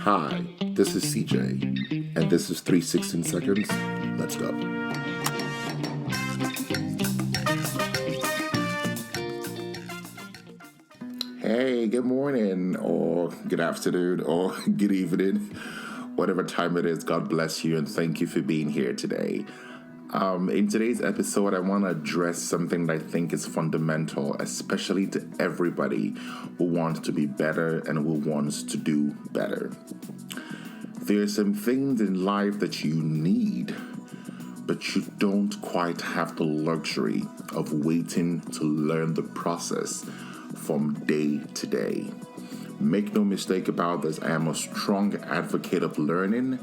Hi, this is CJ, and this is 316 Seconds. Let's go. Hey, good morning, or good afternoon, or good evening, whatever time it is. God bless you, and thank you for being here today. In today's episode, I want to address something that I think is fundamental, especially to everybody who wants to be better and who wants to do better. There are some things in life that you need, but you don't quite have the luxury of waiting to learn the process from day to day. Make no mistake about this, I am a strong advocate of learning.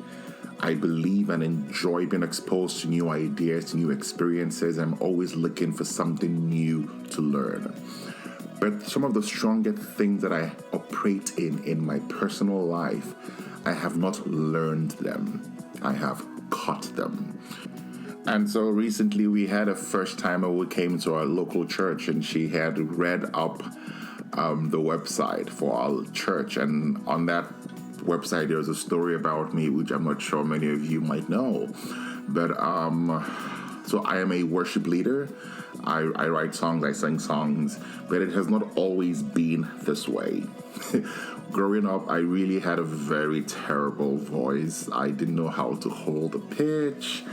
I believe and enjoy being exposed to new ideas, new experiences. I'm always looking for something new to learn. But some of the strongest things that I operate in my personal life, I have not learned them. I have caught them. And so recently we had a first timer who came to our local church, and she had read up the website for our church. And on that website, there's a story about me, which I'm not sure many of you might know. But so I am a worship leader. I write songs, I sing songs, but it has not always been this way. Growing up, I really had a very terrible voice. I didn't know how to hold a pitch.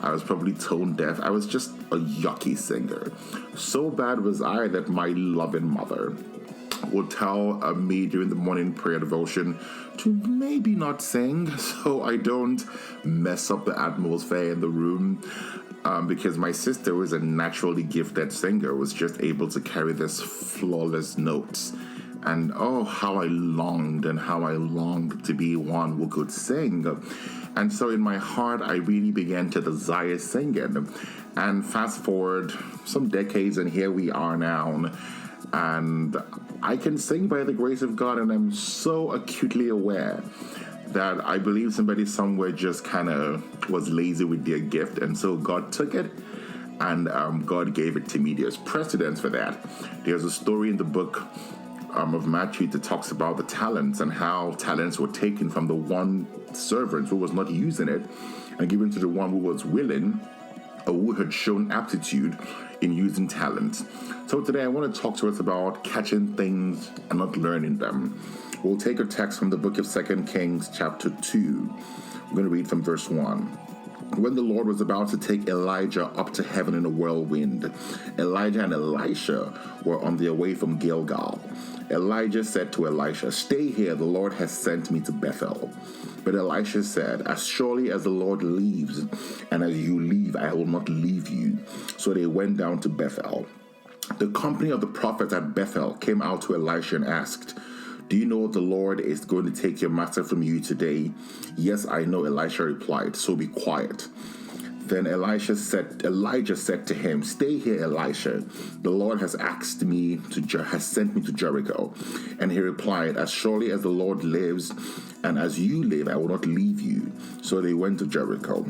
I was probably tone deaf. I was just a yucky singer. So bad was I that my loving mother would tell me during the morning prayer devotion to maybe not sing so I don't mess up the atmosphere in the room, because my sister was a naturally gifted singer, was just able to carry this flawless notes. And oh, how I longed to be one who could sing. And so in my heart, I really began to desire singing. And fast forward some decades, and here we are now. And I can sing by the grace of God, and I'm so acutely aware that I believe somebody somewhere just kind of was lazy with their gift, and so God took it, and God gave it to me. There's precedence for that. There's a story in the book of Matthew that talks about the talents and how talents were taken from the one servant who was not using it and given to the one who was willing, or who had shown aptitude in using talent. So today I want to talk to us about catching things and not learning them. We'll take a text from the book of 2 Kings chapter 2. I'm going to read from verse 1. When the Lord was about to take Elijah up to heaven in a whirlwind, Elijah and Elisha were on their way from Gilgal. Elijah said to Elisha, "Stay here, the Lord has sent me to Bethel." But Elisha said, "As surely as the Lord lives, and as you live, I will not leave you." So they went down to Bethel. The company of the prophets at Bethel came out to Elisha and asked, "Do you know the Lord is going to take your master from you today?" "Yes, I know," Elisha replied, "so be quiet." Then Elijah said to him, "Stay here, Elisha. The Lord has sent me to Jericho." And he replied, "As surely as the Lord lives, and as you live, I will not leave you." So they went to Jericho.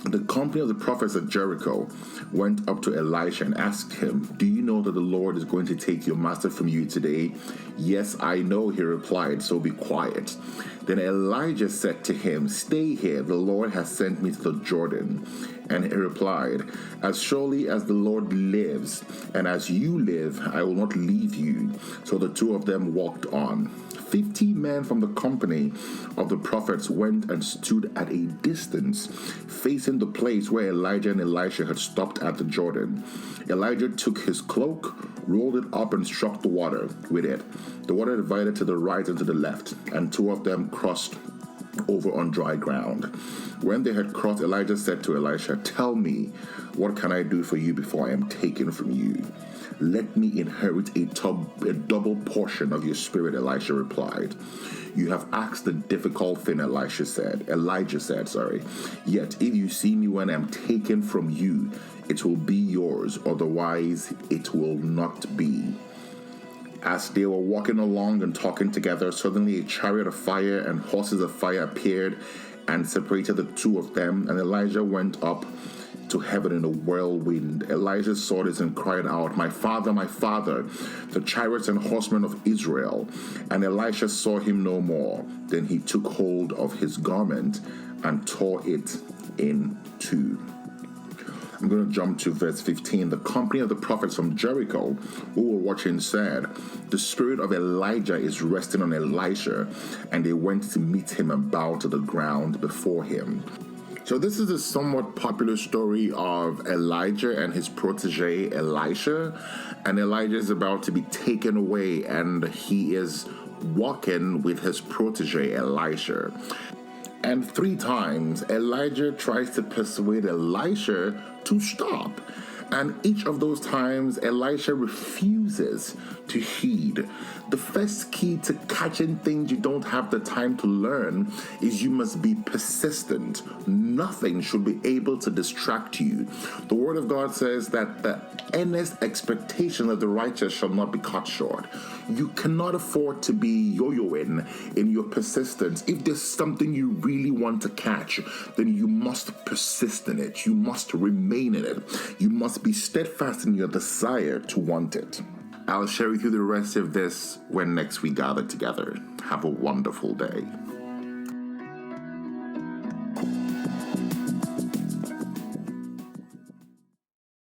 The company of the prophets at Jericho went up to Elisha and asked him, "Do you know that the Lord is going to take your master from you today?" "Yes, I know," he replied, "so be quiet." Then Elijah said to him, "Stay here, the Lord has sent me to the Jordan." And he replied, "As surely as the Lord lives, and as you live, I will not leave you." So the two of them walked on. 50 men from the company of the prophets went and stood at a distance, facing the place where Elijah and Elisha had stopped at the Jordan. Elijah took his cloak, rolled it up, and struck the water with it. The water divided to the right and to the left, and two of them crossed over on dry ground. When they had crossed, Elijah said to Elisha, "Tell me, what can I do for you before I am taken from you?" "Let me inherit a double portion of your spirit," Elisha replied. "You have asked a difficult thing," Elijah said. "Yet if you see me when I am taken from you, it will be yours, otherwise it will not be." As they were walking along and talking together, suddenly a chariot of fire and horses of fire appeared and separated the two of them, and Elijah went up to heaven in a whirlwind. Elijah saw this and cried out, my father, the chariots and horsemen of Israel. And Elisha saw him no more. Then he took hold of his garment and tore it in two. I'm going to jump to verse 15. The company of the prophets from Jericho who were watching said, the spirit of Elijah is resting on Elisha. And they went to meet him and bowed to the ground before him. So this is a somewhat popular story of Elijah and his protege Elisha. And Elijah is about to be taken away, and he is walking with his protege Elisha. And 3 times Elijah tries to persuade Elisha to stop. And each of those times Elisha refuses to heed. The first key to catching things you don't have the time to learn is you must be persistent. Nothing should be able to distract you. The Word of God says that the earnest expectation of the righteous shall not be cut short. You cannot afford to be yo-yoing in your persistence. If there's something you really want to catch, then you must persist in it. You must remain in it. You must be steadfast in your desire to want it. I'll share with you the rest of this when next we gather together. Have a wonderful day.